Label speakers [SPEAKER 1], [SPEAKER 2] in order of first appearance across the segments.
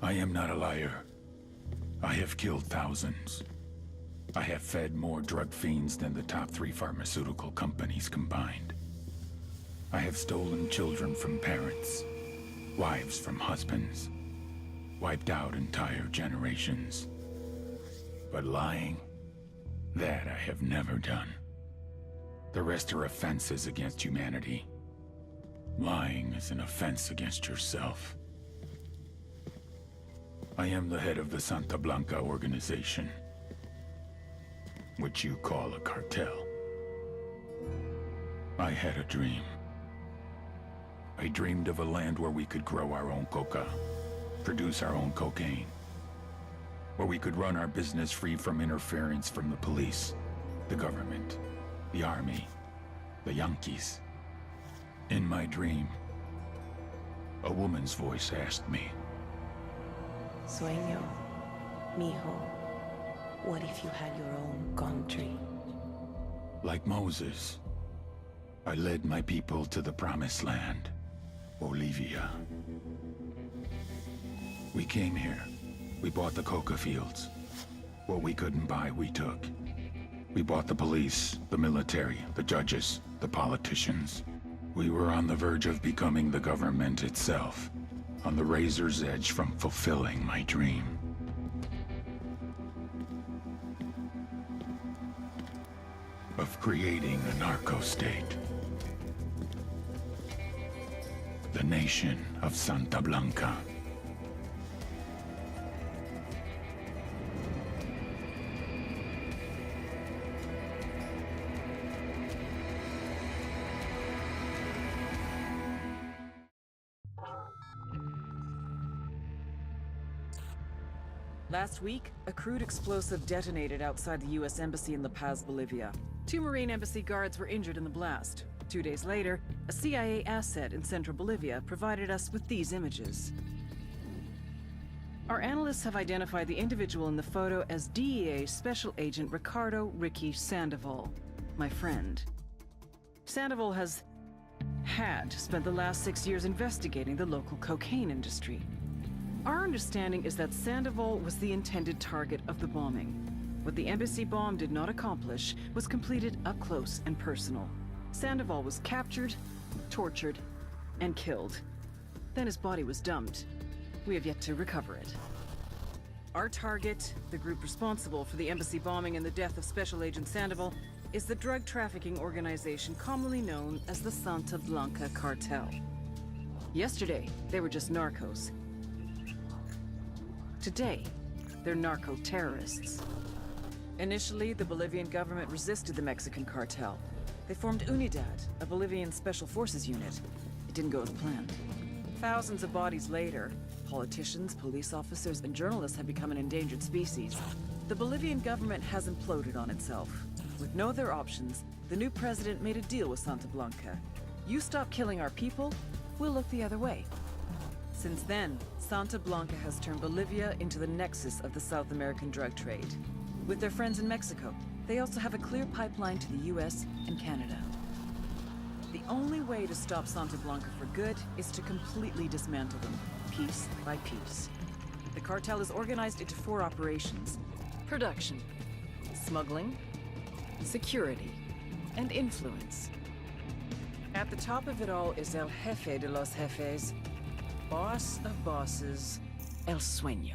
[SPEAKER 1] I am not a liar. I have killed thousands. I have fed more drug fiends than the top 3 pharmaceutical companies combined. I have stolen children from parents, wives from husbands, wiped out entire generations. But lying, that I have never done. The rest are offenses against humanity. Lying is an offense against yourself. I am the head of the Santa Blanca organization, which you call a cartel. I had a dream. I dreamed of a land where we could grow our own coca, produce our own cocaine, where we could run our business free from interference from the police, the government, the army, the Yankees. In my dream, a woman's voice asked me,
[SPEAKER 2] Sueño, mijo, what if you had your own country?
[SPEAKER 1] Like Moses, I led my people to the promised land, Bolivia. We came here. We bought the coca fields. What we couldn't buy, we took. We bought the police, the military, the judges, the politicians. We were on the verge of becoming the government itself, on the razor's edge from fulfilling my dream. Of creating a narco-state. The nation of Santa Blanca.
[SPEAKER 3] Last week, a crude explosive detonated outside the U.S. Embassy in La Paz, Bolivia. 2 Marine Embassy guards were injured in the blast. 2 days later, a CIA asset in central Bolivia provided us with these images. Our analysts have identified the individual in the photo as DEA Special Agent Ricardo Ricky Sandoval, my friend. Sandoval had spent the last 6 years investigating the local cocaine industry. Our understanding is that Sandoval was the intended target of the bombing. What the embassy bomb did not accomplish was completed up close and personal. Sandoval was captured, tortured, and killed. Then his body was dumped. We have yet to recover it. Our target, the group responsible for the embassy bombing and the death of Special Agent Sandoval, is the drug trafficking organization commonly known as the Santa Blanca Cartel. Yesterday, they were just narcos. Today, they're narco-terrorists. Initially, the Bolivian government resisted the Mexican cartel. They formed Unidad, a Bolivian special forces unit. It didn't go as planned. Thousands of bodies later, politicians, police officers, and journalists have become an endangered species. The Bolivian government has imploded on itself. With no other options, the new president made a deal with Santa Blanca. You stop killing our people, we'll look the other way. Since then, Santa Blanca has turned Bolivia into the nexus of the South American drug trade. With their friends in Mexico, they also have a clear pipeline to the US and Canada. The only way to stop Santa Blanca for good is to completely dismantle them, piece by piece. The cartel is organized into 4 operations: production, smuggling, security, and influence. At the top of it all is El Jefe de los Jefes, boss of bosses, El Sueño.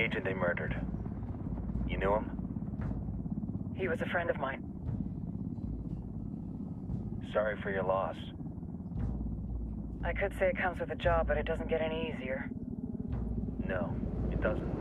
[SPEAKER 4] agent they murdered. You knew him?
[SPEAKER 3] He was a friend of mine.
[SPEAKER 4] Sorry for your loss.
[SPEAKER 3] I could say it comes with a job, but it doesn't get any easier.
[SPEAKER 4] No, it doesn't.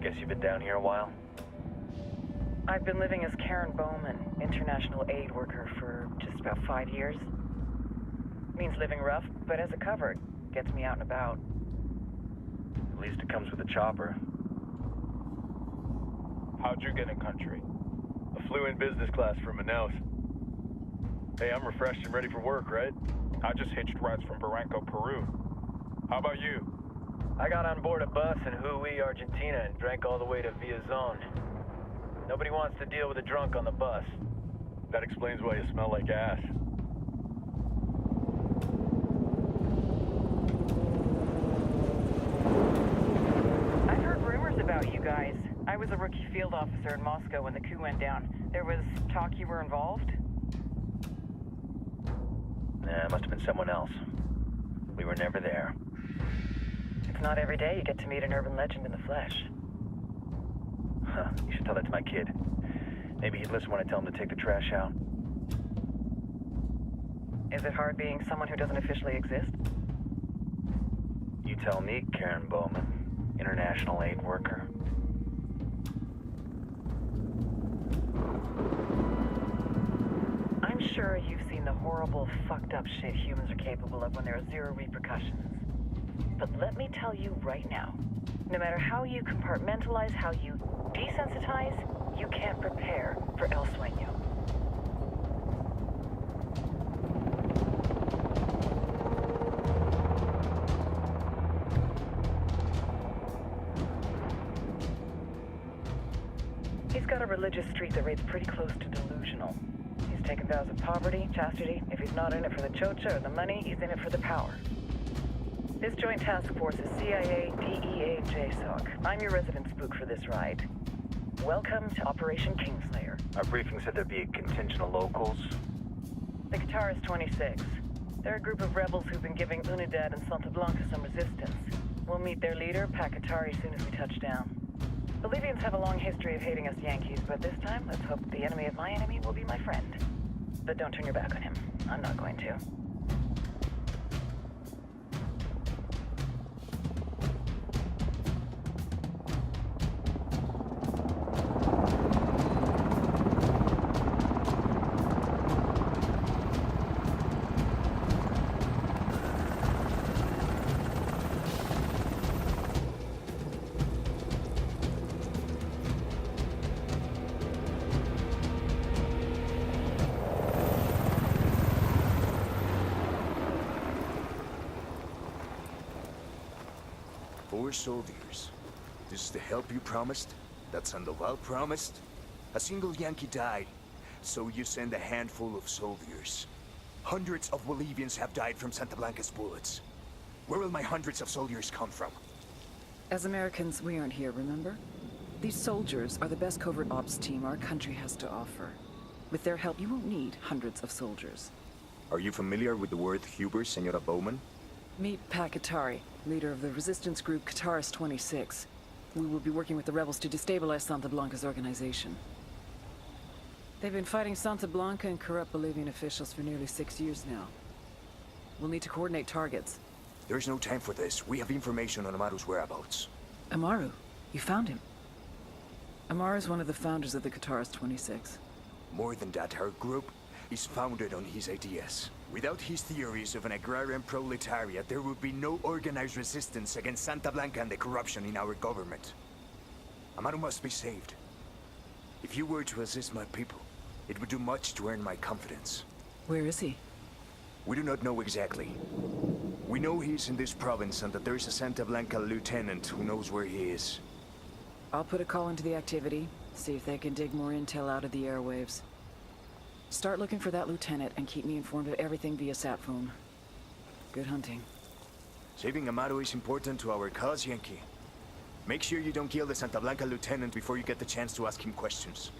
[SPEAKER 4] Guess you've been down here a while?
[SPEAKER 3] I've been living as Karen Bowman, international aid worker, for just about 5 years. Means living rough, but as a cover, it gets me out and about.
[SPEAKER 4] At least it comes with a chopper.
[SPEAKER 5] How'd you get in country? I flew in business class from Manaus. Hey, I'm refreshed and ready for work, right? I just hitched rides from Barranco, Peru. How about you?
[SPEAKER 4] I got on board a bus in Jujuy, Argentina, and drank all the way to Villazón. Nobody wants to deal with a drunk on the bus.
[SPEAKER 5] That explains why you smell like ass.
[SPEAKER 3] I've heard rumors about you guys. I was a rookie field officer in Moscow when the coup went down. There was talk you were involved?
[SPEAKER 4] Nah, it must have been someone else. We were never there.
[SPEAKER 3] It's not every day you get to meet an urban legend in the flesh.
[SPEAKER 4] Huh, you should tell that to my kid. Maybe he'd listen when I tell him to take the trash out.
[SPEAKER 3] Is it hard being someone who doesn't officially exist?
[SPEAKER 4] You tell me, Karen Bowman, international aid worker.
[SPEAKER 3] I'm sure you've seen the horrible, fucked up shit humans are capable of when there are zero repercussions. But let me tell you right now, no matter how you compartmentalize, how you desensitize, you can't prepare for El Sueño. He's got a religious streak that rates pretty close to delusional. He's taken vows of poverty, chastity. If he's not in it for the chocha or the money, he's in it for the power. This joint task force is CIA, DEA, JSOC. I'm your resident spook for this ride. Welcome to Operation Kingslayer.
[SPEAKER 4] Our briefing said there'd be a contingent of locals.
[SPEAKER 3] The Guitarist 26. They're a group of rebels who've been giving Unidad and Santa Blanca some resistance. We'll meet their leader, Pakatari, soon as we touch down. Bolivians have a long history of hating us Yankees, but this time, let's hope the enemy of my enemy will be my friend. But don't turn your back on him. I'm not going to.
[SPEAKER 6] Four soldiers. This is the help you promised? That Sandoval promised? A single Yankee died, so you send a handful of soldiers. Hundreds of Bolivians have died from Santa Blanca's bullets. Where will my hundreds of soldiers come from?
[SPEAKER 3] As Americans, we aren't here, remember? These soldiers are the best covert ops team our country has to offer. With their help, you won't need hundreds of soldiers.
[SPEAKER 6] Are you familiar with the word Huber, Senora Bowman?
[SPEAKER 3] Meet Pakatari, leader of the resistance group Guitarist 26. We will be working with the rebels to destabilize Santa Blanca's organization. They've been fighting Santa Blanca and corrupt Bolivian officials for nearly 6 years now. We'll need to coordinate targets.
[SPEAKER 6] There's no time for this. We have information on Amaru's whereabouts.
[SPEAKER 3] Amaru? You found him? Amaru is one of the founders of the Guitarist 26.
[SPEAKER 6] More than that, our group is founded on his ideas. Without his theories of an agrarian proletariat, there would be no organized resistance against Santa Blanca and the corruption in our government. Amaru must be saved. If you were to assist my people, it would do much to earn my confidence.
[SPEAKER 3] Where is he?
[SPEAKER 6] We do not know exactly. We know he's in this province and that there is a Santa Blanca lieutenant who knows where he is.
[SPEAKER 3] I'll put a call into the activity, see if they can dig more intel out of the airwaves. Start looking for that lieutenant and keep me informed of everything via sat phone. Good hunting.
[SPEAKER 6] Saving Amaru is important to our cause, Yankee. Make sure you don't kill the Santa Blanca lieutenant before you get the chance to ask him questions.